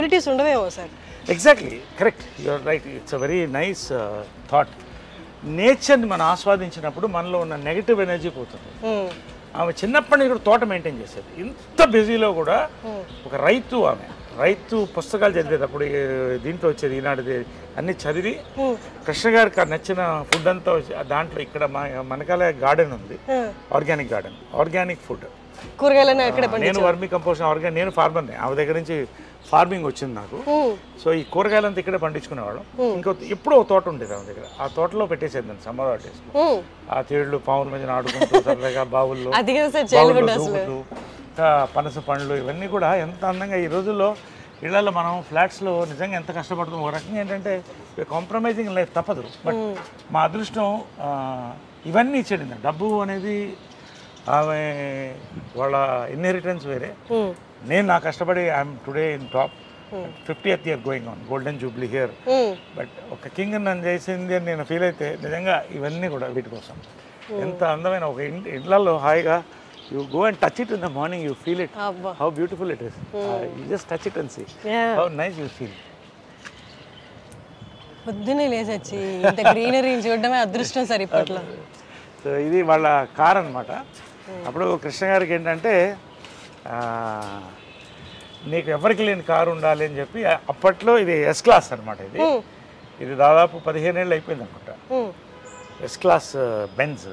Negativities ఉండవేమో sir. Exactly correct, you're right. It's a very nice thought. నేచర్ని మనం ఆస్వాదించినప్పుడు మనలో ఉన్న నెగటివ్ ఎనర్జీ పోతుంది. ఆమె చిన్నప్పటి నుంచి కూడా తోట మెయింటైన్ చేసేది. ఇంత బిజీలో కూడా ఒక రైతు, ఆమె రైతు పుస్తకాలు చదివేటప్పుడు దీంట్లో వచ్చేది ఈనాడుది అన్ని చదివి కృష్ణ గారికి నచ్చిన ఫుడ్ అంతా దాంట్లో ఇక్కడ మనకాల గార్డెన్ ఉంది, ఆర్గానిక్ గార్డెన్, ఆర్గానిక్ ఫుడ్, కూరగాయలన్నీ అక్కడ. నేను వర్మీ కంపోస్ట్ ఆర్గానిక్, నేను ఫార్మర్ని, ఆమె దగ్గర నుంచి ఫార్మింగ్ వచ్చింది నాకు. సో ఈ కూరగాయలంతా ఇక్కడే పండించుకునేవాళ్ళం. ఇంకో ఎప్పుడో తోట ఉండేది ఆమె దగ్గర, ఆ తోటలో పెట్టేసేది నేను సమ్మర్ హాలిడేస్. ఆ తేళ్లు పావుల మధ్యన ఆడుకుంటూ సరదాగా బావుల్లో దూకుతూ పనస పండ్లు ఇవన్నీ కూడా ఎంత అందంగా. ఈ రోజుల్లో ఇళ్లలో మనం ఫ్లాట్స్లో నిజంగా ఎంత కష్టపడుతున్నాం. ఒక రకంగా ఏంటంటే కాంప్రమైజింగ్ లైఫ్ తప్పదు. బట్ మా అదృష్టం ఇవన్నీ ఇచ్చేది. డబ్బు అనేది ఆమె వాళ్ళ ఇన్హెరిటెన్స్ వేరే. నేను నా కష్టపడి I'm today in top, 50th year going on, golden Jubilee here. But ఒక కింగ్ నన్ను చేసింది అని నేను ఫీల్ అయితే నిజంగా ఇవన్నీ కూడా వీటి కోసం. ఎంత అందమైన ఒక ఇళ్లలో హాయిగా you go and touch it in the morning, you feel it, how beautiful it is. You just touch it and see how nice you feel. పొద్దున్నే లేచొచ్చి ఇంత గ్రీనరీని చూడడమే అదృష్టం సార్ ఇప్పట్లో. సో ఇది వాళ్ళ కార్ అనమాట. అప్పుడు కృష్ణ గారికి ఏంటంటే నీకు ఎవరికి లేని కారు ఉండాలి అని చెప్పి అప్పట్లో ఇది ఎస్ క్లాస్ అనమాట. ఇది దాదాపు 15 ఏళ్ళు అయిపోయింది అనుకుంటా. ఎస్ క్లాస్ బెంజ్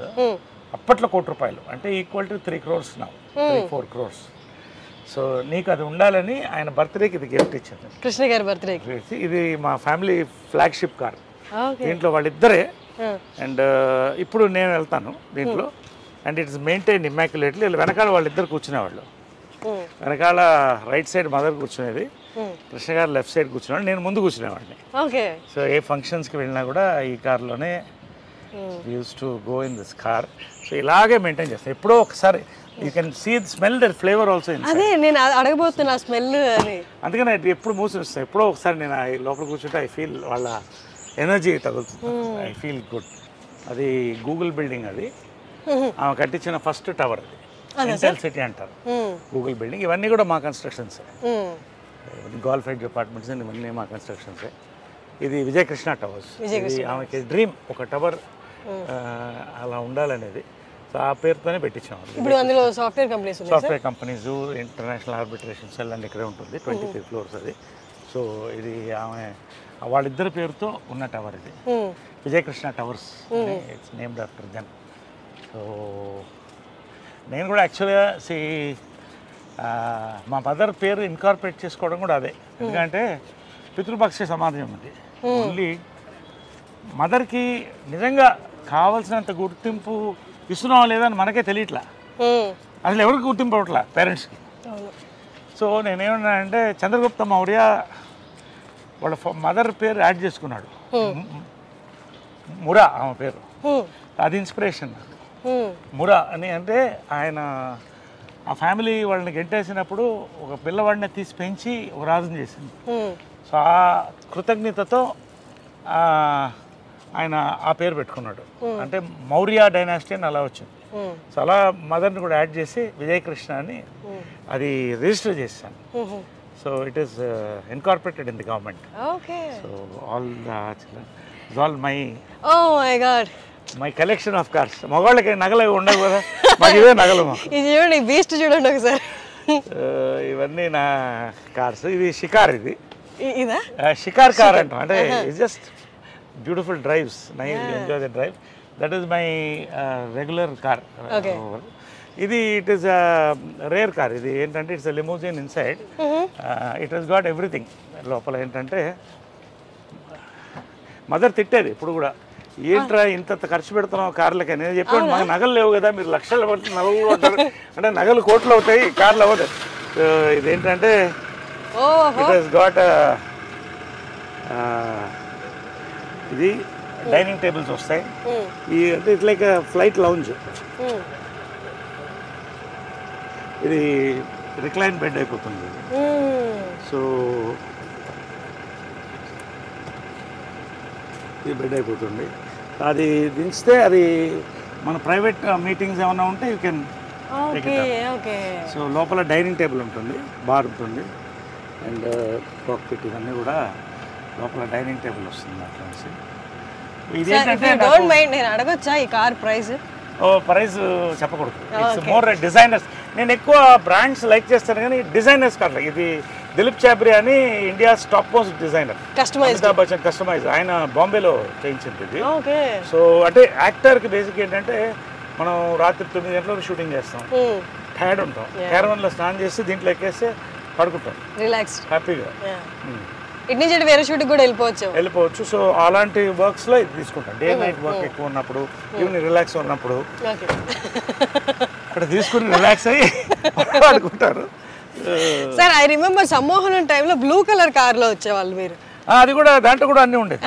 అప్పట్లో ₹1,00,00,000 అంటే equal to 3 crores now, 3-4 crores. So నీకు అది ఉండాలని ఆయన బర్త్డేకి ఇది గిఫ్ట్ ఇచ్చాను, కృష్ణ గారి బర్త్డేకి. ఇది మా ఫ్యామిలీ ఫ్లాగ్షిప్ కార్. దీంట్లో వాళ్ళిద్దరే. అండ్ ఇప్పుడు నేను వెళ్తాను దీంట్లో. And it's maintain immaculately. వెనకాల వాళ్ళిద్దరు కూర్చునేవాళ్ళు. వెనకాల రైట్ సైడ్ మదర్ కూర్చునేది, కృష్ణ గారు లెఫ్ట్ సైడ్ కూర్చునేవాడు, నేను ముందు కూర్చునేవాడిని. సో ఏ ఫంక్షన్స్కి వెళ్ళినా కూడా ఈ కార్లోనే use to go in this car. So ఇలాగే మెయింటైన్ చేస్తాను. ఎప్పుడో ఒకసారి you can see the smell, that flavour also. అదే నేను అడగబోతున్నా స్మెల్ అని. అందుకని ఎప్పుడు మూసి వస్తాయి. ఎప్పుడో ఒకసారి నేను లోపల కూర్చుంటే ఐ ఫీల్ వాళ్ళ ఎనర్జీ తగులుతుంది. I feel good. అది గూగుల్ బిల్డింగ్, అది ఆమె కట్టించిన ఫస్ట్ టవర్. అది ఇంటెల్ సిటీ అంటారు గూగుల్ బిల్డింగ్. ఇవన్నీ కూడా మా constructions, golf edge apartments and ఇవన్నీ మా కన్స్ట్రక్షన్సే. ఇది విజయకృష్ణ టవర్స్. ఇది ఆమెకి డ్రీమ్, ఒక టవర్ అలా ఉండాలనేది. సో ఆ పేరుతోనే పెట్టించాము. ఇప్పుడు అందులో software companies, international arbitration cell and ఇక్కడే ఉంటుంది, 23 floors అది. సో ఇది ఆమె వాళ్ళిద్దరి పేరుతో ఉన్న టవర్. ఇది Vijayakrishna towers, it's named after them. So నేను కూడా యాక్చువల్గా మా మదర్ పేరు ఇన్కార్పొరేట్ చేసుకోవడం కూడా అదే. ఎందుకంటే పితృపక్ష సమాజం ఉంది. ఓన్లీ మదర్కి నిజంగా కావాల్సినంత గుర్తింపు ఇస్తున్నావా లేదా అని మనకే తెలియట్లా. అసలు ఎవరికి గుర్తింపు అవ్వట్లా పేరెంట్స్కి. సో నేనేమన్నానంటే చంద్రగుప్త మౌర్య వాళ్ళ మదర్ పేరు యాడ్ చేసుకున్నాడు, మురా ఆమె పేరు. అది ఇన్స్పిరేషన్ నాకు. మురా అని అంటే ఆయన ఆ ఫ్యామిలీ వాళ్ళని గెంటేసినప్పుడు ఒక పిల్లవాడిని తీసి పెంచి ఒక రాజుని చేసింది. సో ఆ కృతజ్ఞతతో ఆయన ఆ పేరు పెట్టుకున్నాడు. అంటే మౌర్య డైనాసిటీ అని అలా వచ్చింది. సో అలా మదర్ని కూడా యాడ్ చేసి విజయకృష్ణ అని అది రిజిస్టర్ చేశాను. So it is incorporated in the government. So all my collection of cars. మగవాళ్ళకి నగలు ఉండవు కదా, మాకు ఇవే నగలు. చూడండి బీస్ట్ చూడండి ఒకసారి. ఇవన్నీ నా కార్స్. ఇది షికార్, ఇది షికార్ కార్ అంటాం. అంటే it's just beautiful drives, nice enjoy the drive. That is my regular car. ఇది ఇట్ ఈస్ రేర్ కార్. ఇది ఏంటంటే it's limousine inside. It has got everything. లోపల ఏంటంటే మదర్ తిట్టేది ఇప్పుడు కూడా, ఏంట్రా ఇంత ఖర్చు పెడుతున్నావు కార్లకి. నేను చెప్పాను మాకు నగలు లేవు కదా, మీరు లక్షలు పడుతుంది నగలు కొంటారు అంటే నగలు కోట్లు అవుతాయి, కార్లు అవ్వదు. ఇదేంటంటే ఇట్ హస్ గాట్ ఇది డైనింగ్ టేబుల్స్ వస్తాయి. ఈ అంటే ఇట్స్ లైక్ ఫ్లైట్ లౌంజ్. ఇది రిక్లైన్ బెడ్ అయిపోతుంది. సో ఇది బెడ్ అయిపోతుంది. అది దించితే అది మన ప్రైవేట్ మీటింగ్స్ ఏమైనా ఉంటే యూ కెన్. సో లోపల డైనింగ్ టేబుల్ ఉంటుంది, బార్ ఉంటుంది. అండ్ కాక్పిట్ ఇవన్నీ కూడా లోపల డైనింగ్ టేబుల్ వస్తుంది అట్లా. ఇదేంటంటే డోంట్ మైండ్, నేను అడగొచ్చా ఈ కార్ ప్రైస్? ప్రైస్ చెప్పకూడదు. It's more designers. నేను ఎక్కువ బ్రాండ్స్ లైక్ చేస్తాను కానీ డిజైనర్స్ కాదు. ఇది దిలీప్ చాబ్రి అని India's top most designer, Amitabh Bachchan customise, ఆయన బాంబేలో చేయించింది ఇది. సో అంటే యాక్టర్కి బేసిక్ ఏంటంటే మనం రాత్రి 9 గంటలకు షూటింగ్ చేస్తాం, టైర్డ్ ఉంటాం, క్యారవన్లో స్నానం చేసి దీంట్లో ఎక్కేస్తే పడుకుంటాం రిలాక్స్ హ్యాపీగా. ఇటు నుంచి వేరే షూటింగ్ కూడా వెళ్ళిపోవచ్చు. సో అలాంటి వర్క్స్లో ఇది తీసుకుంటాం. డే నైట్ వర్క్ ఎక్కువ ఉన్నప్పుడు, ఈవినింగ్ రిలాక్స్ ఉన్నప్పుడు అక్కడ తీసుకుని రిలాక్స్ అయ్యి పడుకుంటారు. సార్ ఐ రిమెంబర్ సమ్మోహనం టైంలో బ్లూ కలర్ కార్లో వచ్చేవాళ్ళు మీరు. అది కూడా దాంట్లో కూడా అన్నీ ఉండేది.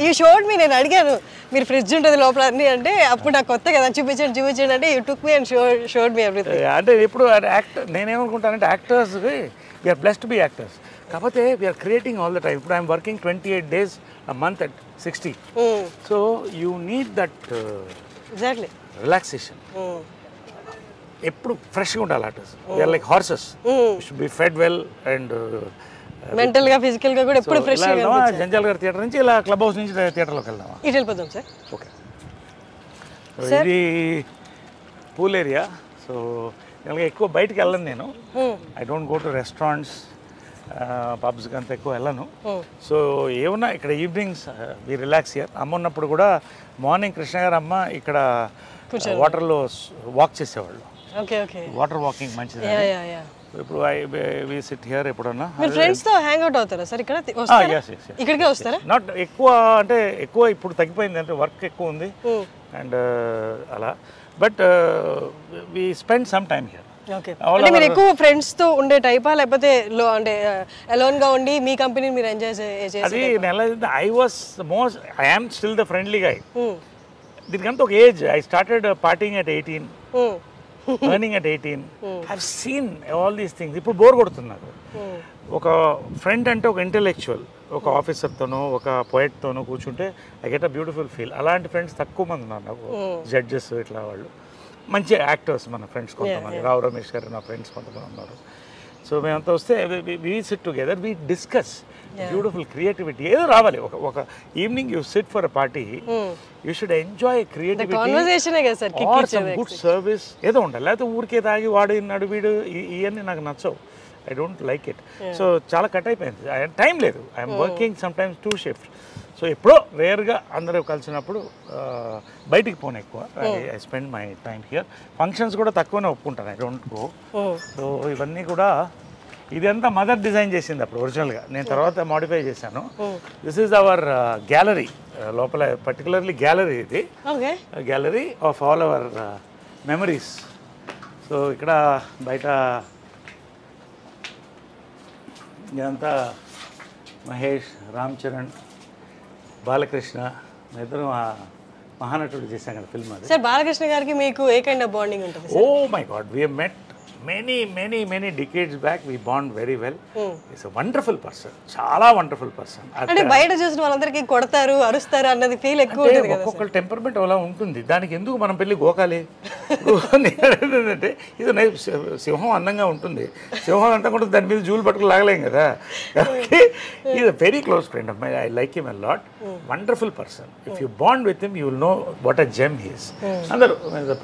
ఈ షోడ్ మీ నేను అడిగాను మీరు ఫ్రిడ్జ్ ఉంటుంది లోపల అన్ని అంటే, అప్పుడు నాకు కొత్త కదా చూపించండి అంటే you took me and showed me everything. అంటే ఇప్పుడు యాక్టర్ నేనేమనుకుంటానంటే actors we're blessed to be actors, కాకపోతే we're creating all the time. ఇప్పుడు I'm working 28 days a month at 60. So you need that relaxation. ఎప్పుడు ఫ్రెష్గా ఉండాలి artist. We're like horses, should be fed well and mental గా physical గా కూడా ఎప్పుడు fresh గా. జంజాల్ గారి థియేటర్ నుంచి ఇలా క్లబ్ హౌస్ నుంచి థియేటర్లోకి వెళ్దామా? ఇటు వెళ్ళిపోదాం సార్. ఓకే. ఇది పూల్ ఏరియా. సో ఇలాగ ఎక్కువ బయటికి వెళ్ళను నేను. I don't go to restaurants, పబ్స్కి అంత ఎక్కువ వెళ్ళను. సో ఏమన్నా ఇక్కడ ఈవినింగ్స్ వి రిలాక్స్ హియర్. అమ్మ ఉన్నప్పుడు కూడా మార్నింగ్ కృష్ణ గారు అమ్మ ఇక్కడ వాటర్లో వాక్ చేసేవాళ్ళు. వాటర్ వాకింగ్ మంచిది. ఇప్పుడు వి సిట్ హియర్. ఎప్పుడన్నా మీరు ఫ్రెండ్స్ తో హ్యాంగ్ అవుట్ అవుతారా సార్? ఇక్కడ ఇక్కడికే వస్తారా? నాట్ ఎక్కువ, అంటే ఎక్కువ ఇప్పుడు తగ్గిపోయింది, అంటే వర్క్ ఎక్కువ ఉంది అండ్ అలా. But we spend some time here. అంటే మీరు ఎక్కువ ఫ్రెండ్స్ తో ఉండే టైపా, లేకపోతే అంటే అలోన్ గా ఉండి మీ కంపెనీని మీరు ఎంజాయ్ చేసే? అది I was most, I am still the friendly guy. దీనికంతా ఒక age. I started partying at 18, earning at 18. I've seen all these things. ఇప్పుడు బోర్ కొడుతుంది నాకు. ఒక ఫ్రెండ్ అంటే ఒక ఇంటెలెక్చువల్, ఒక ఆఫీసర్తోనో ఒక పోయెట్తోనో కూర్చుంటే I get a beautiful feel. అలాంటి ఫ్రెండ్స్ తక్కువ మంది ఉన్నారు నాకు. జడ్జెస్ ఇట్లా వాళ్ళు మంచి యాక్టర్స్ మన ఫ్రెండ్స్ కొంతమంది. రావు రమేష్ గారు నా ఫ్రెండ్స్ కొంతమంది ఉన్నారు. సో మేమంతా వస్తే we sit together, we discuss beautiful creativity. ఏదో రావాలి. ఒక evening you sit for a party, you should enjoy creativity, good service ఏదో ఉండాలి. లేకపోతే ఊరికే తాగి వాడు ఇన్నాడు వీడు ఇవన్నీ నాకు నచ్చవు. I don't like it. So చాలా కట్ అయిపోయింది, టైం లేదు. I'm working some times 2 shifts. So ఎప్పుడో రేర్గా అందరూ కలిసినప్పుడు బయటికి పోను ఎక్కువ. I spend my time here. Functions కూడా తక్కువనే ఒప్పుకుంటాను, ఐ డోంట్ గో. సో ఇవన్నీ కూడా ఇదంతా మదర్ డిజైన్ చేసింది అప్పుడు ఒరిజినల్గా. నేను తర్వాత మాడిఫై చేశాను. This is our gallery. లోపల పర్టికులర్లీ గ్యాలరీ ఇది, gallery of all our memories. So ఇక్కడ బయట ఇదంతా మహేష్, రామ్ చరణ్, బాలకృష్ణ, ఇద్దరు మహానటుడు చేశాం కదా ఫిల్మ్. అది సార్ బాలకృష్ణ గారికి మీకు ఏ కైండ్ ఆఫ్ బాండింగ్ ఉంటుంది? Oh my god, we met many decades back. We bond very well. He's a wonderful person, చాలా వండర్ఫుల్ పర్సన్. అంటే బయట చూసిన వాళ్ళందరికీ కొడతారు అరుస్తారు అన్నది ఫీల్ ఎక్కువ ఉంటుంది కదా. ఒక్కొక్కరు టెంపర్మెంట్ అలా ఉంటుంది. దానికి ఎందుకు మనం పెళ్ళి గోకాలి? అంటే ఇది సింహం అందంగా ఉంటుంది, సింహం అంతా కూడా దాని మీద జూలు పట్టుకుని లాగలేం కదా. కాబట్టి is a very close friend of my. I like him a lot. Wonderful person. If you bond with him you will know what a gem he is. అందరూ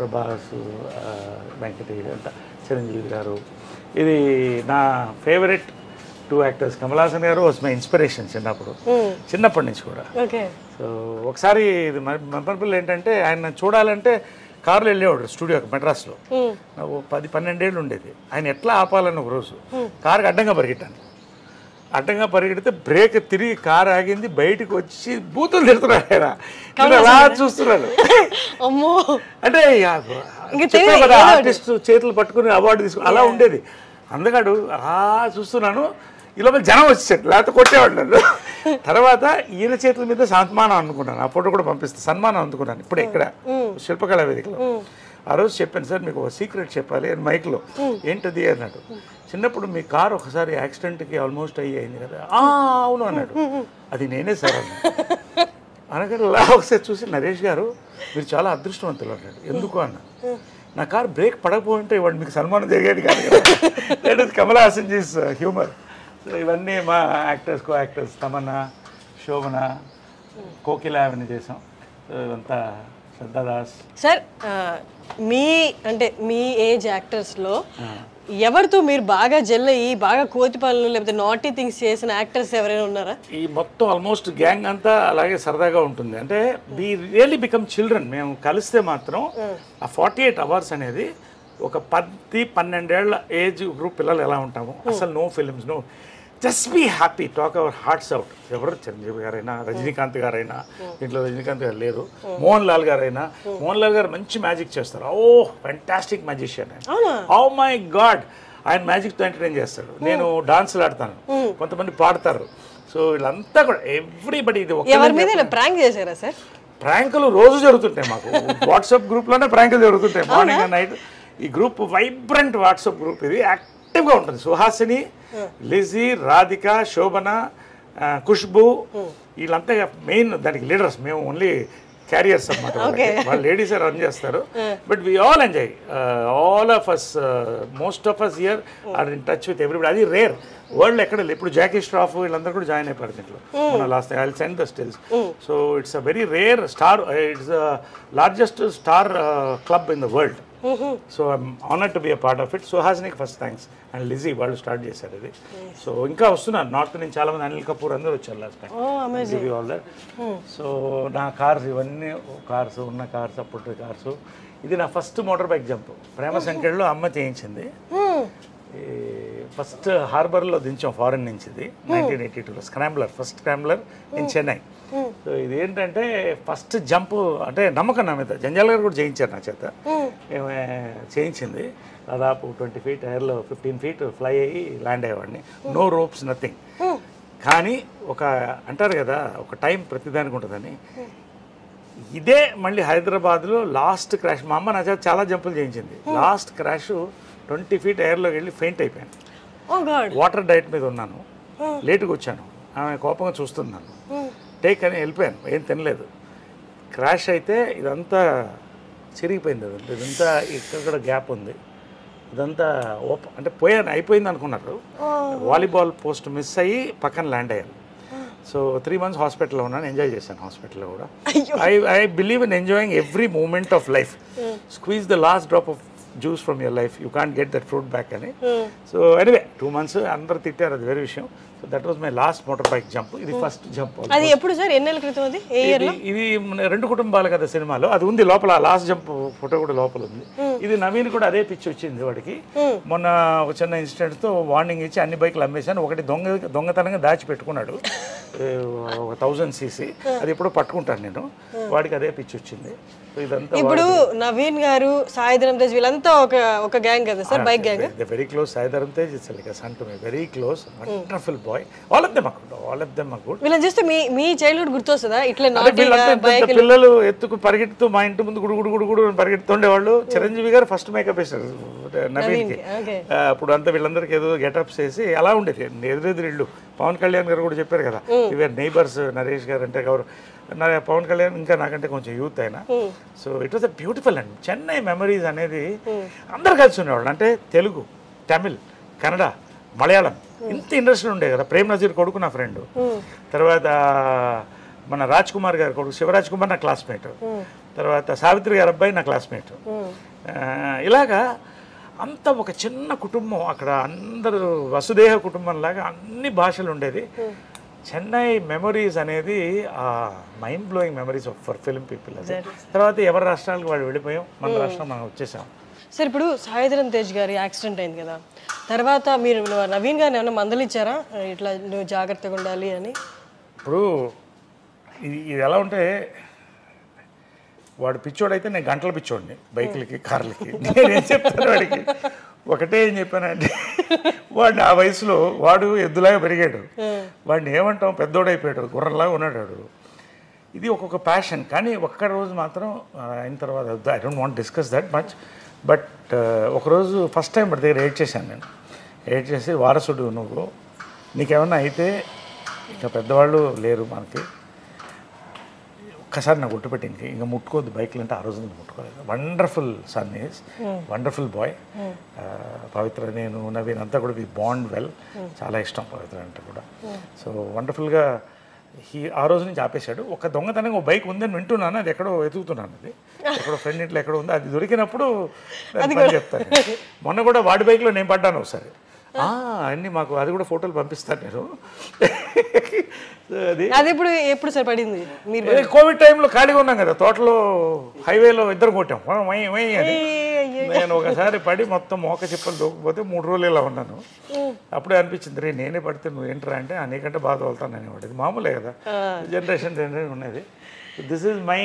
ప్రభాస్, వెంకటేష్ అంతా, చిరంజీవి గారు. ఇది నా ఫేవరెట్ 2 actors. కమల్ హాసన్ గారు వాజ్ మై ఇన్స్పిరేషన్ చిన్నప్పటి నుంచి కూడా. So ఒకసారి ఇది మెమరబుల్ ఏంటంటే, ఆయన చూడాలంటే కారులో వెళ్ళేవాడు స్టూడియోకి మెడ్రాస్లో. నాకు 10-12 ఏళ్ళు ఉండేది. ఆయన ఎట్లా ఆపాలని ఒక రోజు కారుకి అడ్డంగా పరిగెట్టాను. అడ్డంగా పరిగెడితే బ్రేక్ తిరిగి కారు ఆగింది. బయటకు వచ్చి బూతులు తిడుతున్నాడు ఆయన. అలా చూస్తున్నాడు. అంటే కదా ఆర్టిస్ట్ చేతులు పట్టుకుని అవార్డు తీసుకుని అలా ఉండేది. అందగాడు అలా చూస్తున్నాను. ఈ లోపల జనం వచ్చేసాడు, లేకపోతే కొట్టేవాడు నన్ను. తర్వాత ఈయన చేతుల మీద సన్మానం అనుకున్నాను. ఆ ఫోటో కూడా పంపిస్తాను. సన్మానం అందుకున్నాను ఇప్పుడే ఇక్కడ శిల్పకళా వేదికలో. ఆ రోజు చెప్పాను, సార్ మీకు ఒక సీక్రెట్ చెప్పాలి అని మైక్లో. ఏంటది అన్నాడు. చిన్నప్పుడు మీ కారు ఒకసారి యాక్సిడెంట్కి ఆల్మోస్ట్ అయింది కదా. అవును అన్నాడు. అది నేనే సార్ అన్నా. అనగానే అలా ఒకసారి చూసి, నరేష్ గారు మీరు చాలా అదృష్టవంతులు అన్నాడు. ఎందుకు అన్నా. నా కారు బ్రేక్ పడకపోయింటే ఇవాడు మీకు సన్మానం జరిగేది కాదు కదా. That is Kamal Haasan Gs humour. So ఇవన్నీ మా యాక్టర్స్ కో యాక్టర్స్ తమన్నా, శోభన, కోకిల అవన్నీ చేసాం. సో ఇవంతా శ్రద్ధాదాస్. సార్ మీ ఏజ్ యాక్టర్స్లో ఎవరితో మీరు బాగా జెల్ అయ్యి బాగా కోతి పనులు లేకపోతే నాటీ థింగ్స్ చేసిన యాక్టర్స్ ఎవరైనా ఉన్నారా? ఈ మొత్తం ఆల్మోస్ట్ గ్యాంగ్ అంతా అలాగే సరదాగా ఉంటుంది. అంటే వి రియల్లీ బికమ్ చిల్డ్రన్. మేము కలిస్తే మాత్రం ఆ 48 అవర్స్ అనేది ఒక 10-12 ఏళ్ల ఏజ్ గ్రూప్ పిల్లలు ఎలా ఉంటాము, అసలు no films, no, just be happy, talk our hearts out. ఎవరు చిరంజీవి గారైనా, రజనీకాంత్ గారైనా, దీంట్లో రజనీకాంత్ గారు లేరు, మోహన్ లాల్ గారైనా, మోహన్ లాల్ గారు మంచి మ్యాజిక్ చేస్తారు. Oh fantastic magician. Oh my god, ఆయన మ్యాజిక్తో ఎంటర్టైన్ చేస్తాడు. నేను డాన్స్లు ఆడతాను, కొంతమంది పాడతారు. సో వీళ్ళంతా కూడా ఎవ్రీబడి. ఇది ఎవరి మీద ప్రాంక్ చేశారా సార్? ప్రాంకులు రోజు జరుగుతుంటాయి మాకు. వాట్సాప్ గ్రూప్లోనే ప్రాంకులు జరుగుతుంటాయి మార్నింగ్ అండ్ నైట్. ఈ గ్రూప్ వైబ్రెంట్ వాట్సాప్ గ్రూప్, ఇది యాక్టివ్గా ఉంటుంది. సుహాసిని, లిజీ, రాధిక, శోభన, ఖుష్బు, వీళ్ళంతా మెయిన్ దానికి లీడర్స్. మేము ఓన్లీ క్యారియర్స్ అన్నమాట. వాళ్ళు లేడీసే రన్ చేస్తారు. But we all enjoy. All of us, most of us here are in touch with everybody. అది రేర్ వరల్డ్ ఎక్కడ లేదు. ఇప్పుడు జాకీ ష్రాఫ్ వీళ్ళందరూ కూడా జాయిన్ అయిపోయారు దీంట్లో. మన last I will send the stills. So it's a very rare star. It's the largest star club in the world. So I'm honoured to be a part of it. సుహాసినికి first thanks and Lizzie, వాళ్ళు start చేశారు ఇది. So ఇంకా వస్తున్నారు north నుంచి చాలా మంది, అనిల్ కపూర్ అందరూ వచ్చారు last time. All that. So నా కార్స్ ఇవన్నీ కార్స్ ఉన్న కార్స్, అప్పుడు కార్స్. ఇది నా ఫస్ట్ మోటార్ బైక్ జంప్ ప్రేమ సంఖ్యలో అమ్మ చేయించింది. ఫస్ట్ హార్బర్లో దించాం ఫారెన్ నుంచి. ఇది 1982లో scrambler, first scrambler in Chennai. So ఇది ఏంటంటే ఫస్ట్ జంప్ అంటే నమ్మకం నా మీద. జంజాల్ గారు కూడా చేయించారు నా చేత. చేయించింది దాదాపు 20 feet ఎయిర్లో 15 feet ఫ్లై అయ్యి ల్యాండ్ అయ్యేవాడిని. No ropes, nothing. కానీ ఒక అంటారు కదా, ఒక టైం ప్రతిదానికి ఉంటుందని. ఇదే మళ్ళీ హైదరాబాద్లో లాస్ట్ క్రాష్. మా అమ్మ నా చేత చాలా జంపులు చేయించింది. లాస్ట్ క్రాష్ 20 feet ఎయిర్లోకి వెళ్ళి ఫెయింట్ అయిపోయాను. వాటర్ డైట్ మీద ఉన్నాను, లేటుగా వచ్చాను. ఆమె కోపంగా చూస్తున్నాను. టేక్ అని వెళ్ళిపోయాను, ఏం తినలేదు. క్రాష్ అయితే ఇదంతా చిరిగిపోయింది. అదంతా ఇదంతా ఇక్కడ కూడా గ్యాప్ ఉంది. ఇదంతా అంటే అయిపోయింది అనుకున్నారు. వాలీబాల్ పోస్ట్ మిస్ అయ్యి పక్కన ల్యాండ్ అయ్యాను. సో 3 months హాస్పిటల్లో ఉన్నాను. ఎంజాయ్ చేశాను హాస్పిటల్లో కూడా. I believe in enjoying every moment of life. Squeeze the last drop of juice from your life, you can't get that fruit back అని. సో ఎనీవే 2 months అందరూ తిట్టారు, అది వేరే విషయం. So that was my last motor bike jump. ఇది first jump. అది ఎప్పుడు sir, ఎన్ని నెలల క్రితం? అది ఇది 2 కుటుంబాలు కదా సినిమాలో. అది ఉంది లోపల, లాస్ట్ జంప్ ఫోటో కూడా లోపల ఉంది. ఇది నవీన్ కూడా అదే పిచ్చి వచ్చింది వాడికి. మొన్న ఒక చిన్న ఇన్సిడెంట్తో వార్నింగ్ ఇచ్చి అన్ని బైకులు అమ్మేశాను. ఒకటి దొంగతనంగా దాచిపెట్టుకున్నాడు, 1000cc. అది ఎప్పుడో పట్టుకుంటాను నేను. వాడికి అదే పిచ్చి వచ్చింది. ఇప్పుడు నవీన్ గారు, సాయి ధరమ్ తేజ్ వీళ్ళంతా ఒక గ్యాంగ్ కదా sir, bike gang. Very close. Sai Dharam Tej it's like a son to me, very close, wonderful boy. All of them are good. వీళ్ళని చూస్తే మీ చైల్డ్హుడ్ గుర్తొస్తుందా? ఇట్లా పిల్లలు ఎత్తుకు పరిగెడుతూ మా ఇంటి ముందు గుడు పరిగెడుతుండేవాళ్ళు. చిరంజీవి గారు ఫస్ట్ మేకప్ వేశారు నవీన్కి. అప్పుడు అంతా వీళ్ళందరికీ ఏదో గెటప్స్ వేసి అలా ఉండేది. ఎదురెదురు ఇళ్ళు. పవన్ కళ్యాణ్ గారు కూడా చెప్పారు కదా, ఇవే నైబర్స్. నరేష్ గారు అంటే ఎవరు, పవన్ కళ్యాణ్ ఇంకా నాకంటే కొంచెం యూత్ అయినా. So it was a beautiful and Chennai memories అనేది. అందరు కలిసి ఉండేవాళ్ళు. అంటే తెలుగు, తమిళ్, కన్నడ, మలయాళం, ఇంత ఇండస్ట్రీ ఉండే కదా. ప్రేమ్ నజీర్ కొడుకు నా ఫ్రెండ్. తర్వాత మన రాజ్ కుమార్ గారి కొడుకు శివరాజ్ కుమార్ నా క్లాస్మేట్. తర్వాత సావిత్రి గారి అబ్బాయి నా క్లాస్మేట్. ఇలాగా అంత ఒక చిన్న కుటుంబం అక్కడ. అందరూ వసుదేహ కుటుంబం లాగా అన్ని భాషలు ఉండేది. చెన్నై మెమరీస్ అనేది mind blowing memories for film people. అది తర్వాత ఎవరి రాష్ట్రాలకు వాళ్ళు వెళ్ళిపోయాం, మన రాష్ట్రం మనం వచ్చేసాం. సార్ ఇప్పుడు సాయి ధరమ్ తేజ్ గారి యాక్సిడెంట్ అయింది కదా, తర్వాత మీరు నవీన్ గారిని ఏమైనా మందలిచ్చారా, ఇట్లా నువ్వు జాగ్రత్తగా ఉండాలి అని? ఇప్పుడు ఇది ఎలా ఉంటే, వాడు పిచ్చోడైతే నేను గంటల పిచ్చోడిని బైకులకి కార్లకి. నేనేం చెప్తాను వాడికి, ఒకటే ఏం చెప్పానంటే, వాడిని ఆ వయసులో వాడు ఎద్దులాగా పెరిగాడు. వాడిని ఏమంటాం, పెద్దోడైపోయాడు, గుర్రంలాగా ఉన్నాడు వాడు. ఇది ఒక్కొక్క ప్యాషన్. కానీ ఒక్క రోజు మాత్రం అయిన తర్వాత, I don't want discuss that much, but ఒకరోజు ఫస్ట్ టైం వాడి దగ్గర ఏడ్ చేశాను నేను. ఏడ్ చేసి, వారసుడు నువ్వు, నీకేమన్నా అయితే ఇక పెద్దవాళ్ళు లేరు మనకి, ఒక్కసారి నాకు గుర్తుపెట్టి ఇంకా ముట్టుకోవద్దు బైక్లు అంటే ఆ రోజు నేను ముట్టుకోలేదు. Wonderful son is, wonderful boy. Pavitra, నేను, నవీన్ అంతా కూడా వి బాండ్ వెల్. చాలా ఇష్టం పవిత్ర అంటే కూడా. సో వండర్ఫుల్గా ఆ రోజు నుంచి ఆపేశాడు. ఒక దొంగతనంగా ఒక బైక్ ఉందని వింటున్నాను, అది ఎక్కడో వెతుకుతున్నాను, అది ఎక్కడో ఫ్రెండ్ ఇంట్లో ఎక్కడో ఉంది, అది దొరికినప్పుడు చెప్తాను. మొన్న కూడా వాడి బైక్లో నేను పడ్డాను ఒకసారి. అన్నీ మాకు అది కూడా ఫోటోలు పంపిస్తాను నేను. అది ఎప్పుడు సార్ పడింది? మీరు కోవిడ్ టైంలో ఖాళీగా ఉన్నాం కదా, తోటలో హైవేలో ఇద్దరు కొట్టాం అని. నేను ఒకసారి పడి మొత్తం మోక చిప్పలు దూకపోతే 3 రోజులు ఇలా ఉన్నాను. అప్పుడే అనిపించింది, రే నేనే పడితే నువ్వు ఏంటరా అంటే నీకంటే బాగా తోలుతాను అనేవాడు. ఇది మామూలే కదా, జనరేషన్ ఉన్నది. This is my